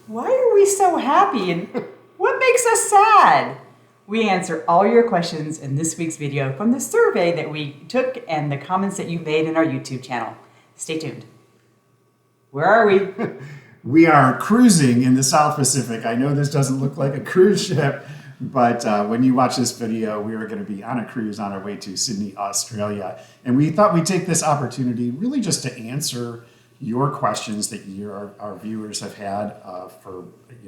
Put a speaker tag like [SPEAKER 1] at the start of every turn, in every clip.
[SPEAKER 1] Why are we so happy? And what makes us sad? We answer all your questions in this week's video from the survey that we took and the comments that you made in our YouTube channel. Stay tuned. Where are we?
[SPEAKER 2] We are cruising in the South Pacific. I know this doesn't look like a cruise ship, but when you watch this video, we are going to be on a cruise on our way to Sydney, Australia. And we thought we'd take this opportunity really just to answer your questions that our viewers have had for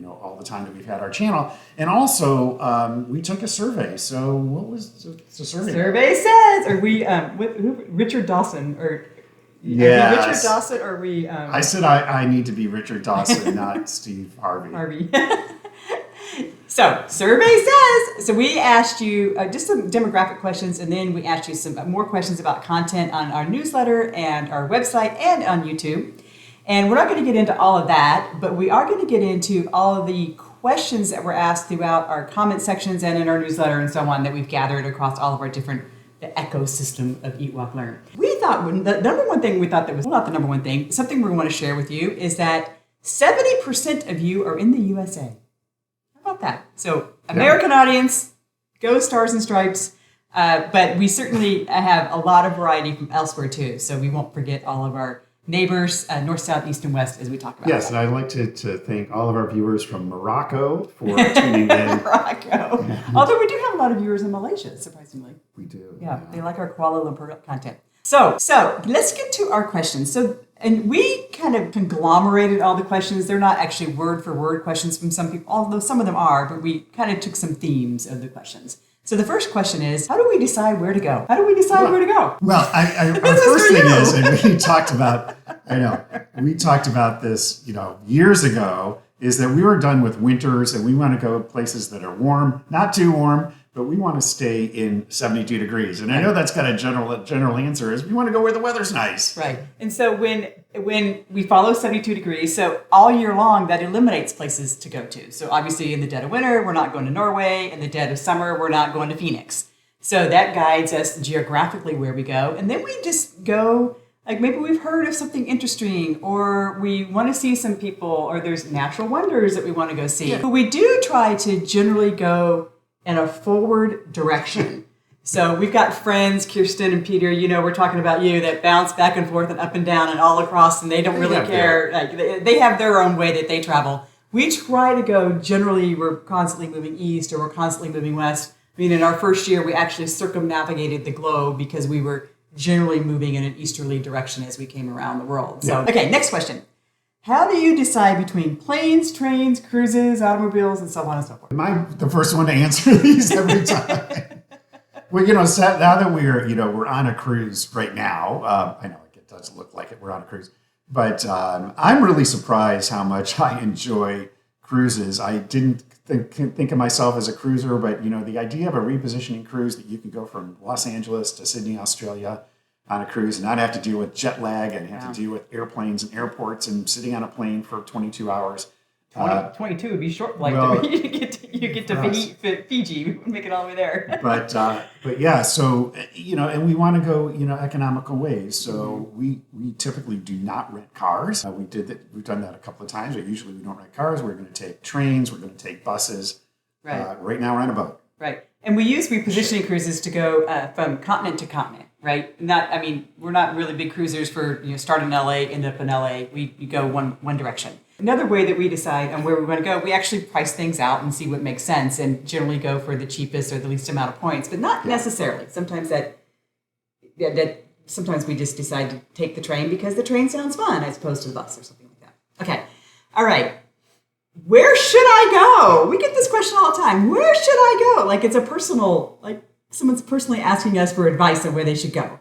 [SPEAKER 2] all the time that we've had our channel. And also, we took a survey. So what was the survey?
[SPEAKER 1] Survey says, are we Richard Dawson or...
[SPEAKER 2] Yes.
[SPEAKER 1] Richard Dawson, or we...
[SPEAKER 2] I said I need to be Richard Dawson, not Steve Harvey.
[SPEAKER 1] So, survey says, so we asked you just some demographic questions, and then we asked you some more questions about content on our newsletter and our website and on YouTube. And we're not going to get into all of that, but we are going to get into all of the questions that were asked throughout our comment sections and in our newsletter and so on that we've gathered across all of our different the ecosystem of Eat, Walk, Learn. We thought the number one thing we thought that was, well, not the number one thing, something we want to share with you is that 70% of you are in the USA. How about that? So American audience, go Stars and Stripes, but we certainly have a lot of variety from elsewhere too. So we won't forget all of our neighbors, north, south, east, and west, as we talk about.
[SPEAKER 2] Yes, and I'd like to thank all of our viewers from Morocco for tuning in.
[SPEAKER 1] Morocco. Although we do have a lot of viewers in Malaysia, surprisingly.
[SPEAKER 2] We do.
[SPEAKER 1] Yeah, they like our Kuala Lumpur content. So let's get to our questions. And we kind of conglomerated all the questions. They're not actually word for word questions from some people, although some of them are, but we kind of took some themes of the questions. So the first question is, how do we decide where to go? How do we decide where to go?
[SPEAKER 2] Well, our first thing is, and we talked about this, years ago, is that we were done with winters and we want to go places that are warm, not too warm, but we want to stay in 72 degrees. And I know that's got a general answer is we want to go where the weather's nice.
[SPEAKER 1] Right. And so when we follow 72 degrees, so all year long, that eliminates places to go to. So obviously in the dead of winter, we're not going to Norway. In the dead of summer, we're not going to Phoenix. So that guides us geographically where we go. And then we just go, like maybe we've heard of something interesting, or we want to see some people, or there's natural wonders that we want to go see. Yeah. But we do try to generally go in a forward direction. So we've got friends, Kirsten and Peter, we're talking about you, that bounce back and forth and up and down and all across, and they don't really care. Like they have their own way that they travel. We try to go, generally, we're constantly moving east or we're constantly moving west. I mean, in our first year, we actually circumnavigated the globe because we were generally moving in an easterly direction as we came around the world. So, okay, next question. How do you decide between planes, trains, cruises, automobiles, and so on and so forth?
[SPEAKER 2] Am I the first one to answer these every time? Well, now that we're on a cruise right now, I know it does look like it. We're on a cruise, but I'm really surprised how much I enjoy cruises. I didn't think of myself as a cruiser, but the idea of a repositioning cruise that you can go from Los Angeles to Sydney, Australia, on a cruise and not have to deal with jet lag and have to deal with airplanes and airports and sitting on a plane for 22 hours.
[SPEAKER 1] 22 would be short flight. Well, you get to Fiji. We wouldn't make it all the way there.
[SPEAKER 2] But yeah, so and we want to go economical ways. So we typically do not rent cars. We've done that a couple of times. But usually we don't rent cars. We're going to take trains. We're going to take buses. Right. Right now we're on a boat.
[SPEAKER 1] Right. And we use repositioning cruises to go from continent to continent. Right. We're not really big cruisers for start in LA, end up in LA. We go one direction. Another way that we decide on where we want to go, we actually price things out and see what makes sense, and generally go for the cheapest or the least amount of points, but not necessarily. Sometimes sometimes we just decide to take the train because the train sounds fun as opposed to the bus or something like that. Okay. All right. Where should I go? We get this question all the time. Where should I go? Like it's a personal, like someone's personally asking us for advice on where they should go.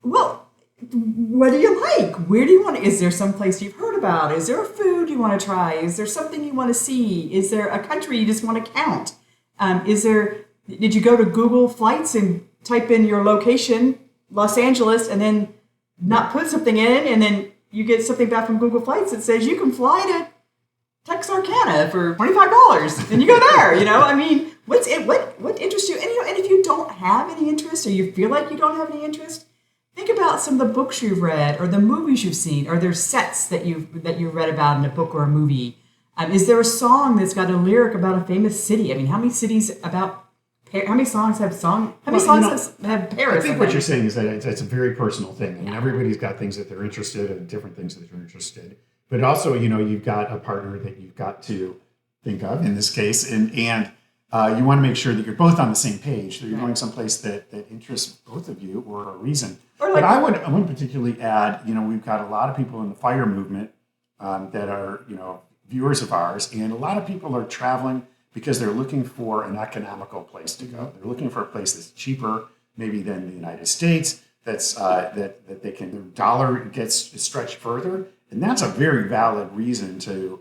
[SPEAKER 1] Well, what do you like? Where do you want to? Is there some place you've heard about? Is there a food you want to try? Is there something you want to see? Is there a country you just want to count? Did you go to Google Flights and type in your location, Los Angeles, and then not put something in, and then you get something back from Google Flights that says you can fly to Texarkana for $25, and you go there. What interests you? And if you don't have any interest, or you feel like you don't have any interest, think about some of the books you've read, or the movies you've seen, or there's sets that you've read about in a book or a movie. Is there a song that's got a lyric about a famous city? I mean, how many cities about? How many songs have How many songs have Paris?
[SPEAKER 2] I think what you're saying is that it's a very personal thing. I mean, everybody's got things that they're interested in, different things that they're interested. But also, you've got a partner that you've got to think of in this case, and you want to make sure that you're both on the same page. That you're going someplace that interests both of you or a reason. But I would particularly add, we've got a lot of people in the fire movement that are viewers of ours, and a lot of people are traveling because they're looking for an economical place to go. They're looking for a place that's cheaper, maybe than the United States. That's that they can, their dollar gets stretched further, and that's a very valid reason to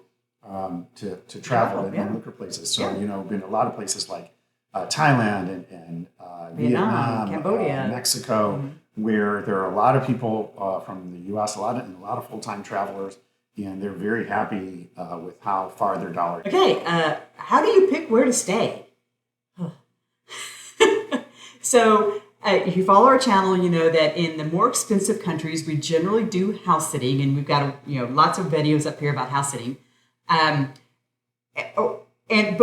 [SPEAKER 2] travel and look for places. So been to a lot of places like Thailand and Vietnam,
[SPEAKER 1] Cambodia,
[SPEAKER 2] Mexico, where there are a lot of people from the U.S., a lot of full-time travelers. And they're very happy with how far their dollar.
[SPEAKER 1] Okay, how do you pick where to stay? So, if you follow our channel, you know that in the more expensive countries, we generally do house sitting, and we've got lots of videos up here about house sitting. But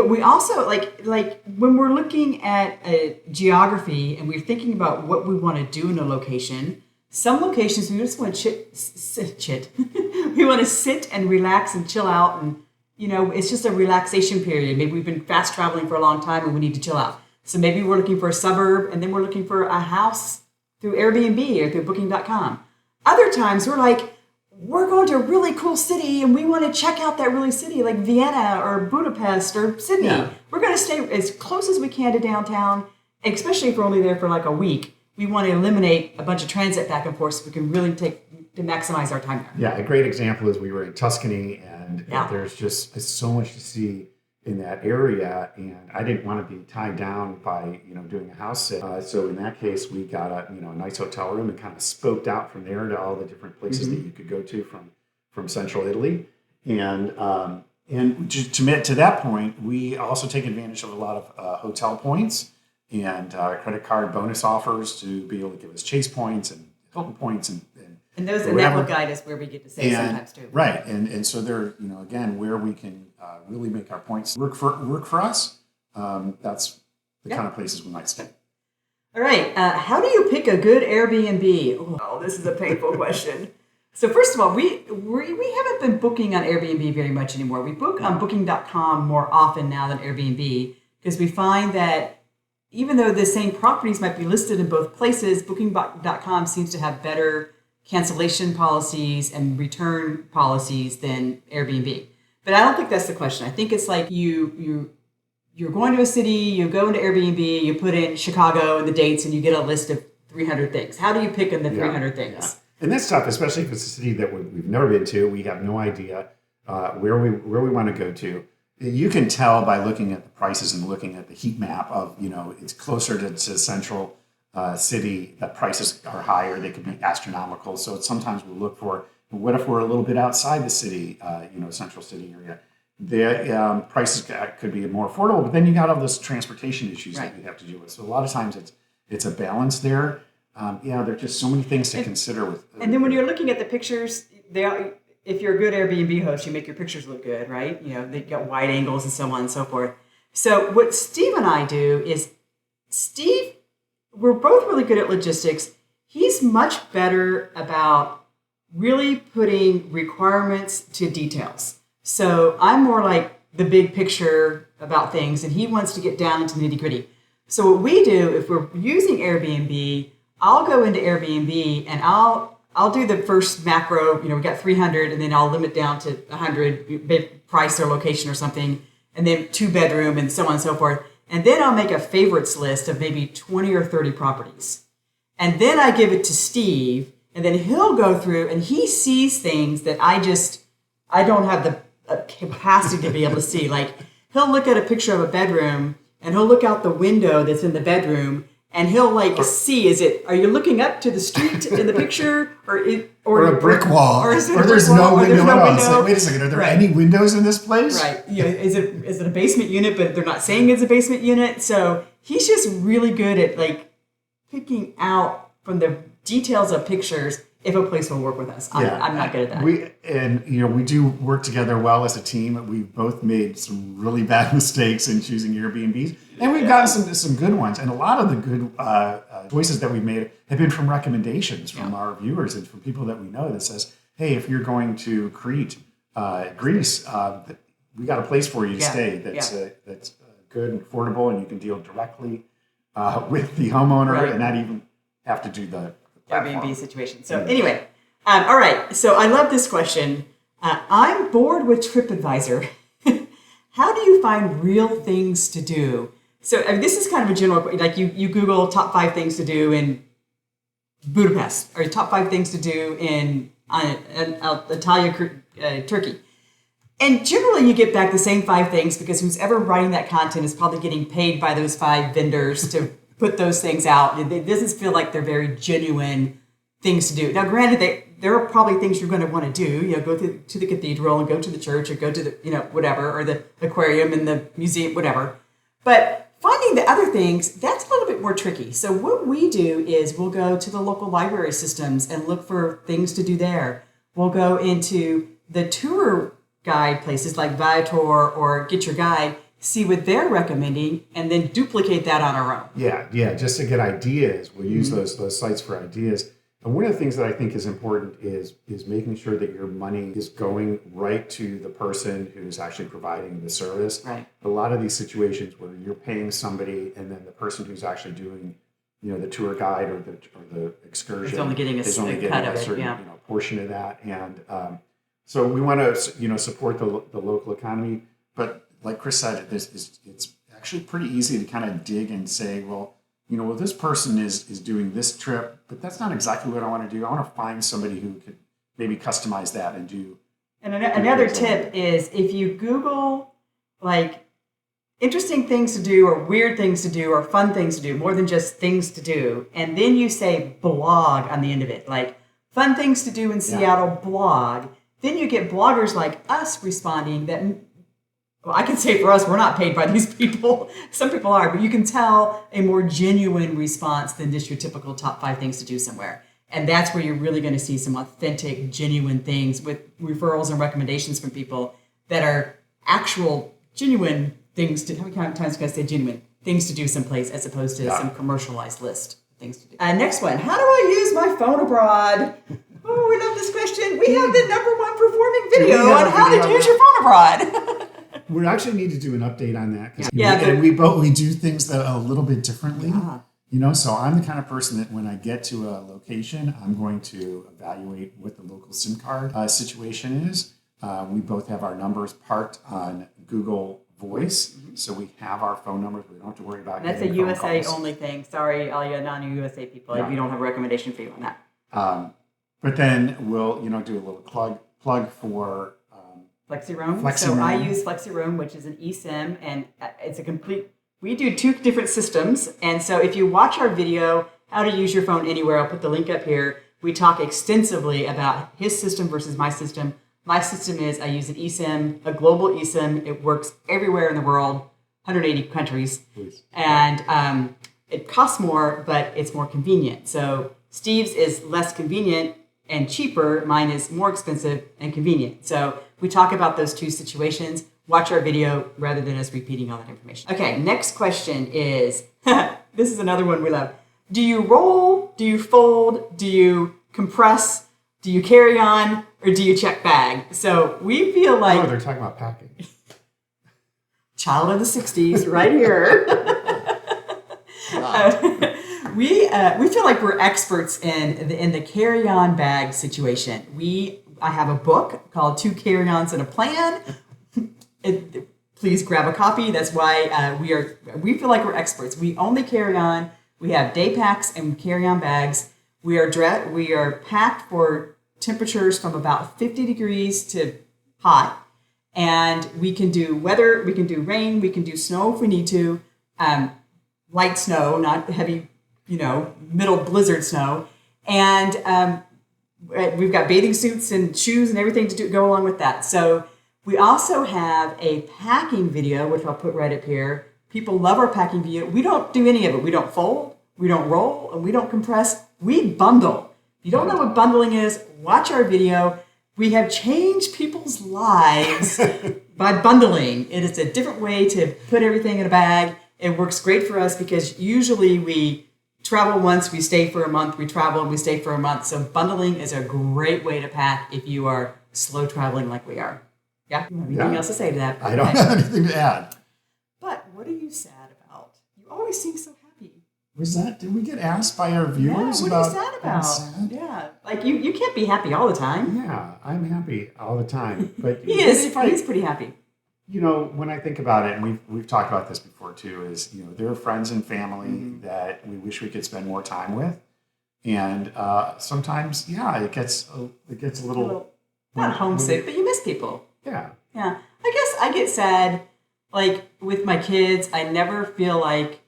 [SPEAKER 1] we also like when we're looking at geography and we're thinking about what we want to do in a location. Some locations we just want to sit. We want to sit and relax and chill out, and it's just a relaxation period. Maybe we've been fast traveling for a long time and we need to chill out. So maybe we're looking for a suburb, and then we're looking for a house through Airbnb or through Booking.com. Other times we're going to a really cool city and we want to check out that really city like Vienna or Budapest or Sydney. Yeah. We're going to stay as close as we can to downtown, especially if we're only there for like a week. We want to eliminate a bunch of transit back and forth so we can really to maximize our time there.
[SPEAKER 2] Yeah, a great example is we were in Tuscany, and there's just so much to see in that area, and I didn't want to be tied down by doing a house sit. So in that case, we got a nice hotel room and kind of spoked out from there to all the different places that you could go to from central Italy, and to that point, we also take advantage of a lot of hotel points and credit card bonus offers to be able to give us Chase points and Hilton points and
[SPEAKER 1] that will guide us where we get to stay sometimes too.
[SPEAKER 2] Right, and so they're again where we can really make our points work for us. That's the kind of places we might stay.
[SPEAKER 1] All right, how do you pick a good Airbnb? Oh, this is a painful question. So first of all, we haven't been booking on Airbnb very much anymore. We book on Booking.com more often now than Airbnb because we find that even though the same properties might be listed in both places, Booking.com seems to have better cancellation policies and return policies than Airbnb. But I don't think that's the question. I think it's like you're going to a city, you go into Airbnb, you put in Chicago and the dates, and you get a list of 300 things. How do you pick in the 300 things?
[SPEAKER 2] Yeah. And that's tough, especially if it's a city that we've never been to. We have no idea where we want to go to. You can tell by looking at the prices and looking at the heat map of, it's closer to central city, that prices are higher. They could be astronomical. So sometimes we'll look for, what if we're a little bit outside the city, central city area? The prices could be more affordable, but then you got all those transportation issues that you have to deal with. So a lot of times it's a balance there. There are just so many things to consider with.
[SPEAKER 1] And then when you're looking at the pictures, if you're a good Airbnb host, you make your pictures look good, right? They got wide angles and so on and so forth. So what Steve and I do is, we're both really good at logistics. He's much better about really putting requirements to details. So I'm more like the big picture about things, and he wants to get down into the nitty gritty. So what we do, if we're using Airbnb, I'll go into Airbnb and I'll do the first macro, we got 300, and then I'll limit down to 100, price or location or something, and then 2-bedroom and so on and so forth. And then I'll make a favorites list of maybe 20 or 30 properties. And then I give it to Steve, and then he'll go through and he sees things that I don't have the capacity to be able to see. Like, he'll look at a picture of a bedroom and he'll look out the window that's in the bedroom, and he'll see, are you looking up to the street in the picture or
[SPEAKER 2] a brick wall, or there's no window at all? It's like, wait a second, are there any windows in this place?
[SPEAKER 1] Right. Is it a basement unit, but they're not saying it's a basement unit? So he's just really good at picking out from the details of pictures if a place will work with us. I'm not good at that.
[SPEAKER 2] We do work together well as a team. We've both made some really bad mistakes in choosing Airbnbs, and we've gotten some good ones. And a lot of the good choices that we've made have been from recommendations from our viewers and from people that we know that says, "Hey, if you're going to Crete, Greece, we got a place for you to stay that's good and affordable, and you can deal directly with the homeowner and not even have to do the
[SPEAKER 1] Airbnb situation." So anyway, all right. So I love this question. I'm bored with TripAdvisor. How do you find real things to do? So this is kind of a general, like you Google top 5 things to do in Budapest, or top 5 things to do in Antalya, Turkey. And generally you get back the same 5 things because who's ever writing that content is probably getting paid by those 5 vendors to put those things out. It doesn't feel like they're very genuine things to do. Now, granted, there are probably things you're going to want to do. Go to the cathedral and go to the church or go to the, whatever, or the aquarium and the museum, whatever. But finding the other things, that's a little bit more tricky. So what we do is we'll go to the local library systems and look for things to do there. We'll go into the tour guide places like Viator or Get Your Guide, see what they're recommending, and then duplicate that on our own.
[SPEAKER 2] Yeah, just to get ideas. We'll use those sites for ideas. And one of the things that I think is important is making sure that your money is going right to the person who's actually providing the service.
[SPEAKER 1] Right.
[SPEAKER 2] A lot of these situations where you're paying somebody and then the person who's actually doing, the tour guide or the excursion
[SPEAKER 1] is only getting a cut of it,
[SPEAKER 2] certain portion of that. And so we want to support the local economy, but like Chris said, it's actually pretty easy to kind of dig and say, well, this person is doing this trip, but that's not exactly what I want to do. I want to find somebody who could maybe customize that and do.
[SPEAKER 1] And another tip is if you Google like interesting things to do or weird things to do or fun things to do, more than just things to do, and then you say blog on the end of it, like fun things to do in Seattle blog, then you get bloggers like us responding that, well, I can say for us, we're not paid by these people. Some people are, but you can tell a more genuine response than just your typical top 5 things to do somewhere. And that's where you're really going to see some authentic, genuine things with referrals and recommendations from people that are actual, genuine things to, how many times can I say genuine? Things to do someplace as opposed to some commercialized list of things to do. Next one, how do I use my phone abroad? Oh, we love this question. We have the #1 performing video on how to use your phone abroad.
[SPEAKER 2] We actually need to do an update on that. We do things that a little bit differently. So I'm the kind of person that when I get to a location, I'm going to evaluate what the local SIM card situation is. We both have our numbers parked on Google Voice, so we have our phone numbers. We don't have to worry about
[SPEAKER 1] That's
[SPEAKER 2] getting
[SPEAKER 1] a USA
[SPEAKER 2] calls.
[SPEAKER 1] Only thing. Sorry, all you non-USA people. We don't have a recommendation for you on that.
[SPEAKER 2] But then we'll do a little plug for
[SPEAKER 1] FlexiRoam. So I use FlexiRoam, which is an eSIM, and it's a complete. We do 2 different systems, and so if you watch our video, how to use your phone anywhere, I'll put the link up here. We talk extensively about his system versus my system. My system is I use an eSIM, a global eSIM. It works everywhere in the world, 180 countries, and it costs more, but it's more convenient. So Steve's is less convenient and cheaper. Mine is more expensive and convenient. So we talk about those 2 situations. Watch our video rather than us repeating all that information. Okay, next question is, this is another one we love. Do you roll? Do you fold? Do you compress? Do you carry on? Or do you check bag? So we feel like...
[SPEAKER 2] Oh, they're talking about packing.
[SPEAKER 1] Child of the 60s right here. We feel like we're experts in the carry-on bag situation. I have a book called 2 Carry-Ons and a Plan. Please grab a copy. That's why we feel like we're experts. We only carry on. We have day packs and carry-on bags. We are packed for temperatures from about 50 degrees to hot, and we can do weather. We can do rain. We can do snow if we need to. Light snow, not heavy, middle blizzard snow, and we've got bathing suits and shoes and everything to go along with that. So. We also have a packing video, which I'll put right up here. People love our packing video. We don't do any of it. We don't fold, we don't roll, and we don't compress. We bundle. If you don't know what bundling is, watch our video. We have changed people's lives by bundling. It is a different way to put everything in a bag. It works great for us because usually we travel once, we stay for a month, we travel and we stay for a month. So bundling is a great way to pack if you are slow traveling like we are. Yeah? You have anything else to say to that?
[SPEAKER 2] I don't have anything to add.
[SPEAKER 1] But what are you sad about? You always seem so happy.
[SPEAKER 2] Did we get asked by our viewers
[SPEAKER 1] what
[SPEAKER 2] about
[SPEAKER 1] are you sad about?
[SPEAKER 2] sad?
[SPEAKER 1] Yeah. Like you can't be happy all the time.
[SPEAKER 2] Yeah, I'm happy all the time. But
[SPEAKER 1] He's pretty happy.
[SPEAKER 2] When I think about it, and we've talked about this before too, is there are friends and family that we wish we could spend more time with, and sometimes, it gets a little
[SPEAKER 1] not homesick, but you miss people.
[SPEAKER 2] Yeah.
[SPEAKER 1] Yeah. I guess I get sad, like with my kids. I never feel like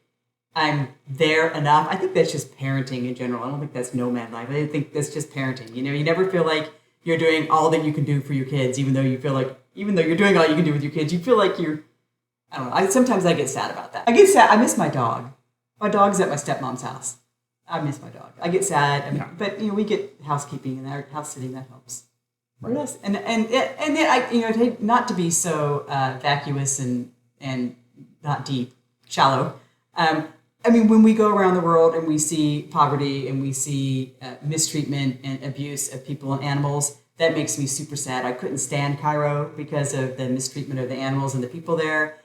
[SPEAKER 1] I'm there enough. I think that's just parenting in general. I don't think that's nomad life. I think that's just parenting. You never feel like you're doing all that you can do for your kids, even though you're doing all you can do with your kids, you feel like I don't know. Sometimes I get sad about that. I get sad. I miss my dog. My dog's at my stepmom's house. I miss my dog. I get sad. But we get housekeeping and our house sitting, that helps. Right. Yes. And I not to be so vacuous and not deep, shallow. When we go around the world and we see poverty and we see mistreatment and abuse of people and animals, that makes me super sad. I couldn't stand Cairo because of the mistreatment of the animals and the people there.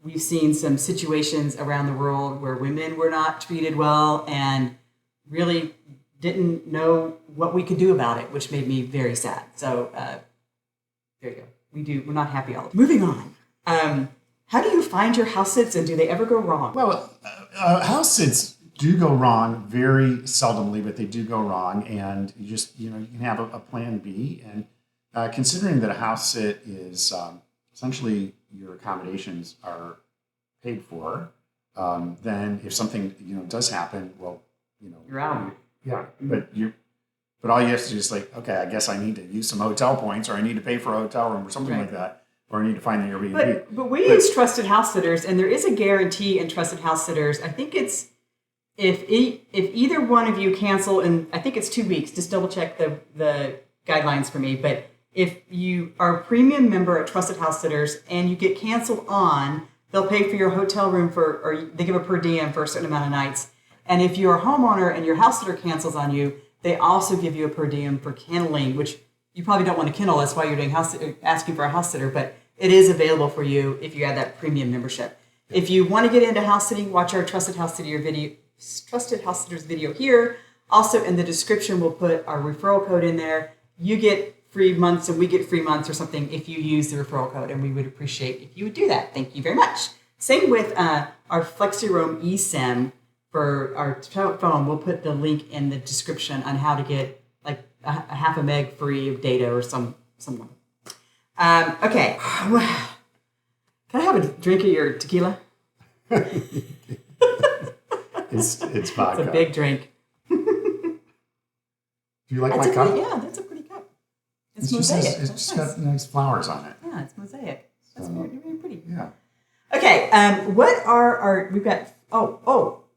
[SPEAKER 1] We've seen some situations around the world where women were not treated well and really didn't know what we could do about it, which made me very sad. So there you go. We're not happy all the time. Moving on. How do you find your house sits and do they ever go wrong?
[SPEAKER 2] Well, house sits do go wrong very seldomly, but they do go wrong. And you can have a plan B. And considering that a house sit is essentially your accommodations are paid for, then if something, does happen, well,
[SPEAKER 1] you're out.
[SPEAKER 2] Yeah. But all you have to do is okay, I guess I need to use some hotel points or I need to pay for a hotel room or something like that. Or I need to find an Airbnb.
[SPEAKER 1] But we use trusted house sitters, and there is a guarantee in trusted house sitters. I think it's if either one of you cancel, and I think it's 2 weeks. Just double check the guidelines for me. But if you are a premium member at Trusted House Sitters and you get canceled on, they'll pay for your hotel room or they give a per diem for a certain amount of nights. And if you're a homeowner and your house sitter cancels on you, they also give you a per diem for kenneling, which you probably don't want to kennel. That's why you're doing asking for a house sitter, but it is available for you if you have that premium membership. If you want to get into house sitting, watch our Trusted House Sitters video here. Also in the description, we'll put our referral code in there. You get free months and we get free months or something if you use the referral code, and we would appreciate if you would do that. Thank you very much. Same with our FlexiRoam eSIM for our phone. We'll put the link in the description on how to get like a half a meg free of data or something. Okay. Can I have a drink of your tequila?
[SPEAKER 2] It's vodka.
[SPEAKER 1] It's a big drink.
[SPEAKER 2] Do you like my cup?
[SPEAKER 1] Yeah, that's a pretty cup. It's mosaic.
[SPEAKER 2] It's just got nice flowers on it.
[SPEAKER 1] Yeah, it's mosaic. That's really pretty.
[SPEAKER 2] Yeah.
[SPEAKER 1] Okay. What are our? We've got.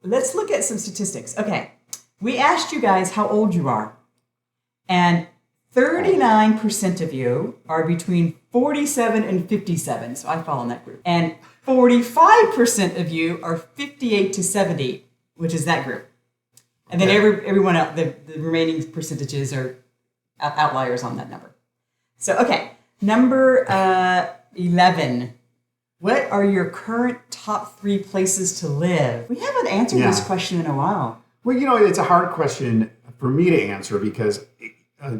[SPEAKER 1] Let's look at some statistics. Okay. We asked you guys how old you are, and 39% of you are between 47 and 57. So I fall in that group. And 45% of you are 58 to 70, which is that group. And then everyone else, the remaining percentages are outliers on that number. So, okay. Number 11. What are your current top 3 places to live? We haven't answered this question in a while.
[SPEAKER 2] Well, it's a hard question for me to answer because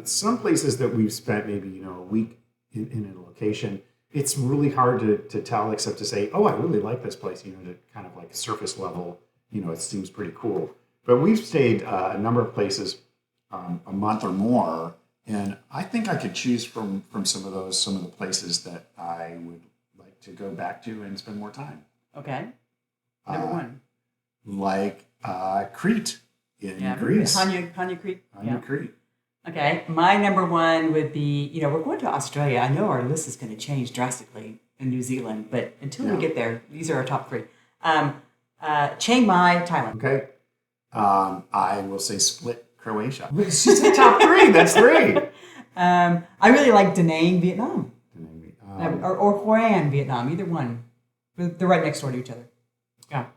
[SPEAKER 2] some places that we've spent maybe, a week in a location, it's really hard to tell except to say, oh, I really like this place, to kind of like surface level, it seems pretty cool. But we've stayed a number of places a month or more, and I think I could choose from some of the places that I would like to go back to and spend more time.
[SPEAKER 1] Okay. Number one.
[SPEAKER 2] Like Crete in Greece.
[SPEAKER 1] Hania Crete.
[SPEAKER 2] Crete.
[SPEAKER 1] Okay, my number one would be, we're going to Australia. I know our list is going to change drastically in New Zealand, but until we get there, these are our top 3. Chiang Mai, Thailand.
[SPEAKER 2] Okay. I will say Split, Croatia. She said top three. That's three.
[SPEAKER 1] I really like Da Nang, Vietnam. Or Hoi An, Vietnam. Either one. They're right next door to each other. Yeah.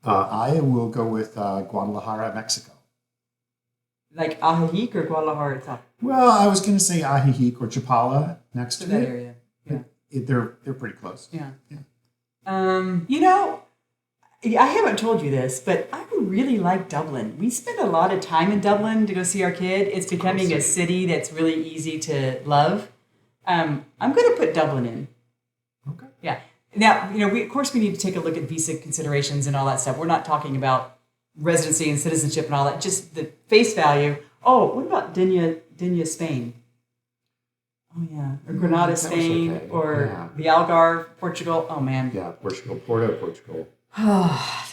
[SPEAKER 2] I will go with Guadalajara, Mexico.
[SPEAKER 1] Like Ajijic or Guadalajara itself?
[SPEAKER 2] Well, I was going to say Ajijic or Chapala next to
[SPEAKER 1] that
[SPEAKER 2] it.
[SPEAKER 1] area. Yeah.
[SPEAKER 2] They're pretty close.
[SPEAKER 1] Yeah. I haven't told you this, but I really like Dublin. We spend a lot of time in Dublin to go see our kid. It's becoming a city that's really easy to love. I'm going to put Dublin in.
[SPEAKER 2] Okay.
[SPEAKER 1] Yeah. Now, we need to take a look at visa considerations and all that stuff. We're not talking about residency and citizenship and all that, just the face value. Oh, what about Denia, Spain? Oh, yeah. Or Granada, Spain,
[SPEAKER 2] okay.
[SPEAKER 1] or the Algarve, Portugal. Oh, man.
[SPEAKER 2] Yeah, Portugal, Portugal.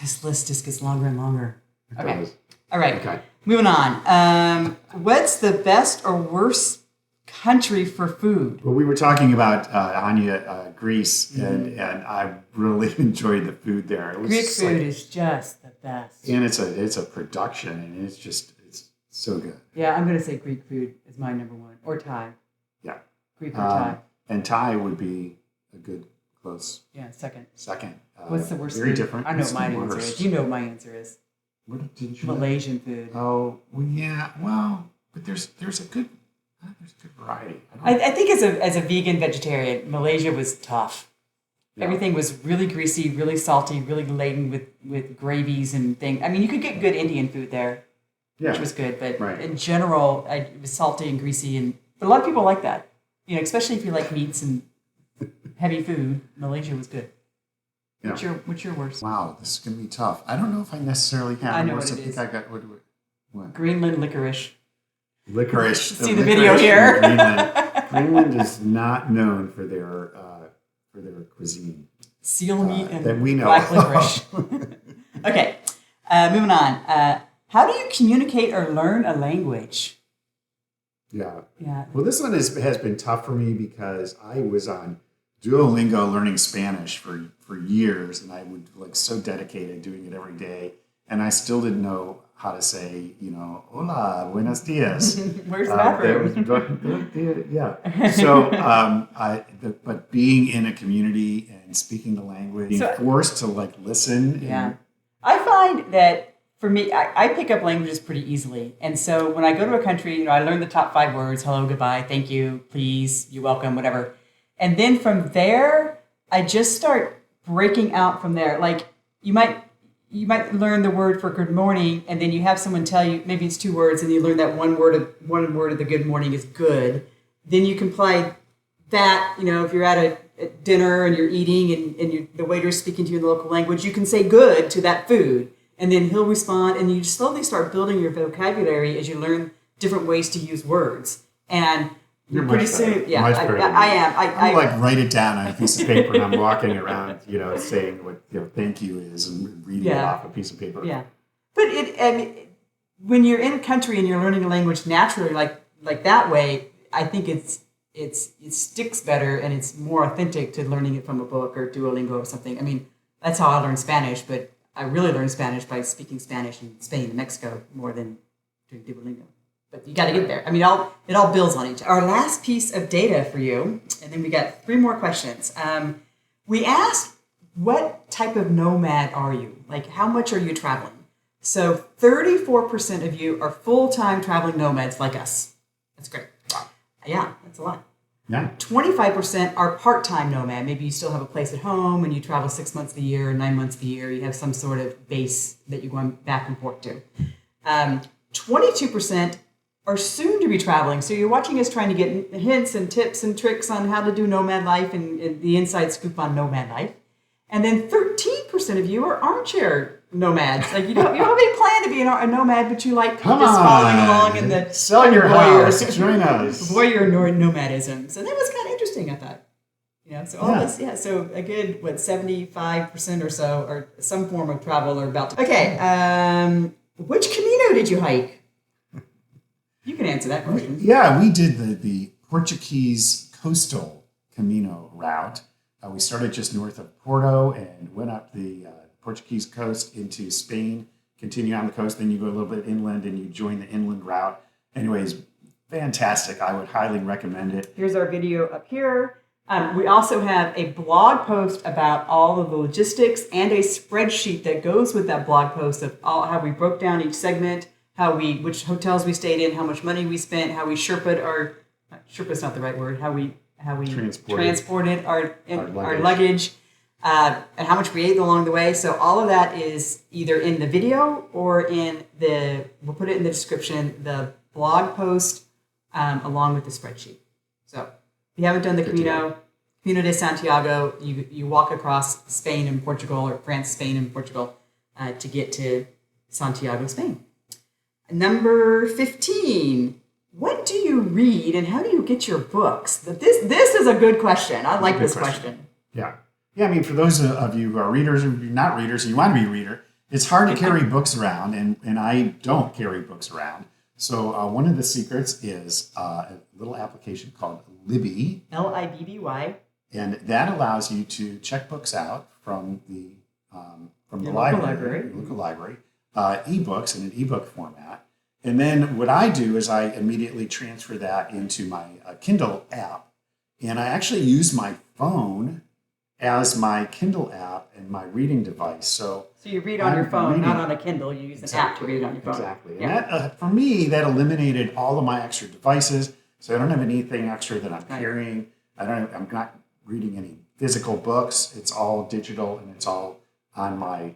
[SPEAKER 1] This list just gets longer and longer. Okay.
[SPEAKER 2] Does.
[SPEAKER 1] All right.
[SPEAKER 2] Okay.
[SPEAKER 1] Moving on. What's the best or worst country for food?
[SPEAKER 2] Well, we were talking about Anya, Greece, and I really enjoyed the food there. It was
[SPEAKER 1] Greek food is just the best.
[SPEAKER 2] And it's a production, and it's so good.
[SPEAKER 1] Yeah, I'm going to say Greek food is my number one, or Thai.
[SPEAKER 2] Yeah.
[SPEAKER 1] Greek or Thai.
[SPEAKER 2] And Thai would be a good close.
[SPEAKER 1] Yeah, second.
[SPEAKER 2] What's
[SPEAKER 1] the worst
[SPEAKER 2] very
[SPEAKER 1] food?
[SPEAKER 2] different.
[SPEAKER 1] I know what my answer is. You know what my answer is.
[SPEAKER 2] What did you
[SPEAKER 1] Malaysian food.
[SPEAKER 2] Oh, well, yeah. Well, but there's a good variety.
[SPEAKER 1] I think as a vegan vegetarian, Malaysia was tough. Yeah. Everything was really greasy, really salty, really laden with gravies and things. I mean, you could get good Indian food there, which was good, but in general, it was salty and greasy. But a lot of people like that. Especially if you like meats and heavy food, Malaysia was good. Yeah. What's your worst?
[SPEAKER 2] Wow, this is going to be tough. I don't know if I necessarily have.
[SPEAKER 1] I know what it is.
[SPEAKER 2] I got what?
[SPEAKER 1] Greenland licorice.
[SPEAKER 2] Licorice.
[SPEAKER 1] See the video here.
[SPEAKER 2] Greenland is not known for their cuisine.
[SPEAKER 1] Seal meat and
[SPEAKER 2] that we know.
[SPEAKER 1] Black licorice. Okay, moving on. How do you communicate or learn a language?
[SPEAKER 2] Yeah.
[SPEAKER 1] Yeah.
[SPEAKER 2] Well, this one has been tough for me because I was on Duolingo learning Spanish for years, and I would so dedicated doing it every day, and I still didn't know how to say, hola, buenos dias.
[SPEAKER 1] Where's the bathroom?
[SPEAKER 2] Yeah. So, but being in a community and speaking the language, being forced to listen.
[SPEAKER 1] Yeah. I find that for me, I pick up languages pretty easily. And so when I go to a country, I learn the top 5 words: hello, goodbye, thank you, please, you're welcome, whatever. And then from there, I just start breaking out from there. Like you might learn the word for good morning, and then you have someone tell you, maybe it's 2 words, and you learn that one word of the good morning is good. Then you can apply that, if you're at a dinner and you're eating and the waiter's speaking to you in the local language, you can say good to that food. And then he'll respond, and you slowly start building your vocabulary as you learn different ways to use words. And
[SPEAKER 2] you're
[SPEAKER 1] pretty soon, yeah, I am.
[SPEAKER 2] I write it down on a piece of paper, and I'm walking around, saying what thank you is, and reading it off a piece of paper.
[SPEAKER 1] Yeah, but when you're in a country and you're learning a language naturally, like that way, I think it sticks better, and it's more authentic to learning it from a book or Duolingo or something. I mean, that's how I learned Spanish, but I really learned Spanish by speaking Spanish in Spain and Mexico more than doing Duolingo. But you got to get there. I mean, it all builds on each other. Our last piece of data for you, and then we got 3 more questions. We asked, what type of nomad are you? Like, how much are you traveling? So 34% of you are full-time traveling nomads like us. That's great. Wow. Yeah, that's a lot.
[SPEAKER 2] Yeah.
[SPEAKER 1] 25% are part-time nomad. Maybe you still have a place at home and you travel 6 months of the year, 9 months of the year. You have some sort of base that you're going back and forth to. 22% are soon to be traveling. So you're watching us trying to get hints and tips and tricks on how to do nomad life and the inside scoop on nomad life. And then 13% of you are armchair nomads. Like you don't have any plan to be a nomad, but you like following along in the
[SPEAKER 2] sell your house, join us.
[SPEAKER 1] Voyeur nomadism. So that was kind of interesting, I thought. So all this, so a good 75% or so are some form of travel or about to. Okay, which Camino did you hike? You can answer that question.
[SPEAKER 2] Yeah, we did the Portuguese coastal Camino route. We started just north of Porto and went up the Portuguese coast into Spain, continue on the coast, then you go a little bit inland and you join the inland route. Anyways, fantastic. I would highly recommend it.
[SPEAKER 1] Here's our video up here. We also have a blog post about all of the logistics and a spreadsheet that goes with that blog post of all how we broke down each segment, which hotels we stayed in, how much money we spent, how we Sherpa's not the right word, how we transported our luggage, and how much we ate along the way. So all of that is either in the video or we'll put it in the description, the blog post along with the spreadsheet. So if you haven't done the Camino de Santiago, you walk across Spain and Portugal, or France, Spain, and Portugal to get to Santiago, Spain. Number 15. What do you read and how do you get your books? This is a good question. I like this question.
[SPEAKER 2] Yeah. Yeah, I mean, for those of you who are readers or you're not readers and you want to be a reader, it's hard to carry books around, and I don't carry books around. So one of the secrets is a little application called Libby.
[SPEAKER 1] Libby.
[SPEAKER 2] And that allows you to check books out from the local library, ebooks in an ebook format. And then what I do is I immediately transfer that into my Kindle app. And I actually use my phone as my Kindle app and my reading device. So
[SPEAKER 1] you read on your phone, not on a Kindle. You use an app to read on your phone.
[SPEAKER 2] Exactly. And that, for me, that eliminated all of my extra devices. So I don't have anything extra that I'm carrying. I'm not reading any physical books. It's all digital and it's all on my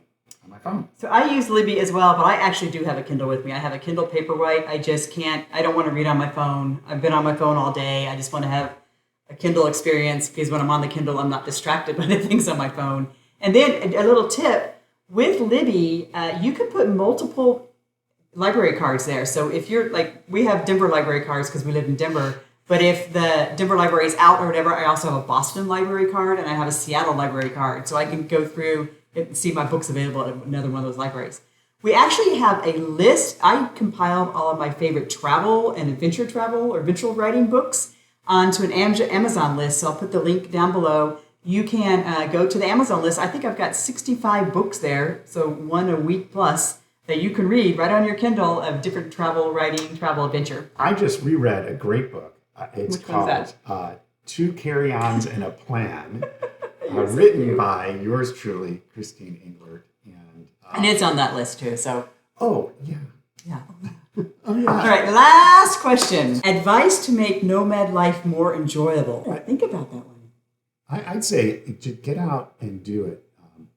[SPEAKER 2] phone.
[SPEAKER 1] So I use Libby as well, but I actually do have a Kindle with me. I have a Kindle Paperwhite. I don't want to read on my phone. I've been on my phone all day. I just want to have a Kindle experience because when I'm on the Kindle, I'm not distracted by the things on my phone. And then a little tip, with Libby, you can put multiple library cards there. So if you're we have Denver library cards because we live in Denver, but if the Denver library is out or whatever, I also have a Boston library card and I have a Seattle library card. So I can go through and see my books available at another one of those libraries. We actually have a list. I compiled all of my favorite travel and adventure writing books onto an Amazon list. So I'll put the link down below. You can go to the Amazon list. I think I've got 65 books there, so one a week plus, that you can read right on your Kindle of different travel writing, travel adventure.
[SPEAKER 2] I just reread a great book. It's
[SPEAKER 1] Which one's
[SPEAKER 2] called Two Carry-Ons and a Plan, written by yours truly, Christine Englert.
[SPEAKER 1] And it's on that list too, so.
[SPEAKER 2] Oh, yeah.
[SPEAKER 1] Yeah.
[SPEAKER 2] Oh, yeah.
[SPEAKER 1] All right, last question. Advice to make nomad life more enjoyable. Think about that one.
[SPEAKER 2] I'd say to get out and do it. And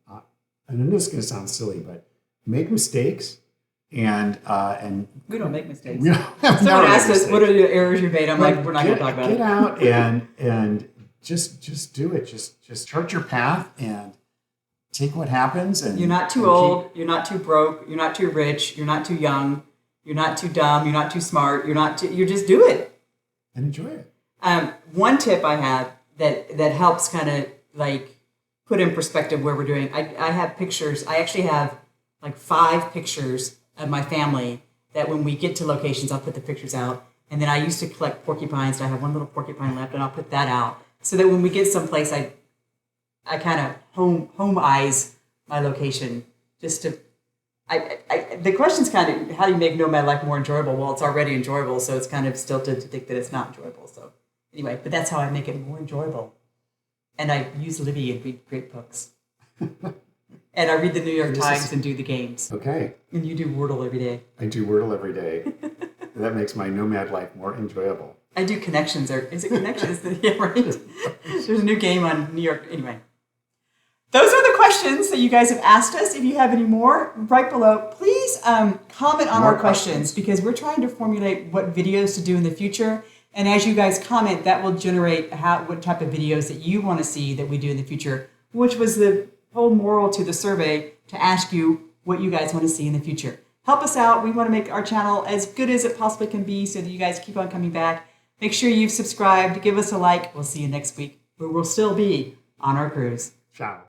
[SPEAKER 2] I know this is going to sound silly, but make mistakes and
[SPEAKER 1] we don't make mistakes.
[SPEAKER 2] Someone
[SPEAKER 1] asked us, "What are the errors you made?" I'm like, "We're not going to talk about it."
[SPEAKER 2] Get out and just do it. Just chart your path and take what happens. And
[SPEAKER 1] you're not too old. You're not too broke. You're not too rich. You're not too young. You're not too dumb. You're not too smart. You just do it
[SPEAKER 2] and enjoy it.
[SPEAKER 1] One tip I have that helps kind of put in perspective where we're doing. I have pictures. I actually have 5 pictures of my family that when we get to locations, I'll put the pictures out. And then I used to collect porcupines. And I have one little porcupine left, and I'll put that out so that when we get someplace, I kind of home eyes my location. Just to, the question's kind of how do you make nomad life more enjoyable? Well, it's already enjoyable, so it's kind of stilted to think that it's not enjoyable. So anyway, but that's how I make it more enjoyable. And I use Libby and read great books. And I read the New York Times and do the games.
[SPEAKER 2] Okay.
[SPEAKER 1] And you do Wordle every day.
[SPEAKER 2] I do Wordle every day. That makes my nomad life more enjoyable.
[SPEAKER 1] I do Connections. Is it Connections? Yeah, right. There's a new game on New York. Anyway. Those are the questions that you guys have asked us. If you have any more, right below, please comment on our questions because we're trying to formulate what videos to do in the future. And as you guys comment, that will generate what type of videos that you want to see that we do in the future, which was the whole moral to the survey, to ask you what you guys want to see in the future. Help us out. We want to make our channel as good as it possibly can be so that you guys keep on coming back. Make sure you've subscribed. Give us a like. We'll see you next week where we'll still be on our cruise.
[SPEAKER 2] Ciao.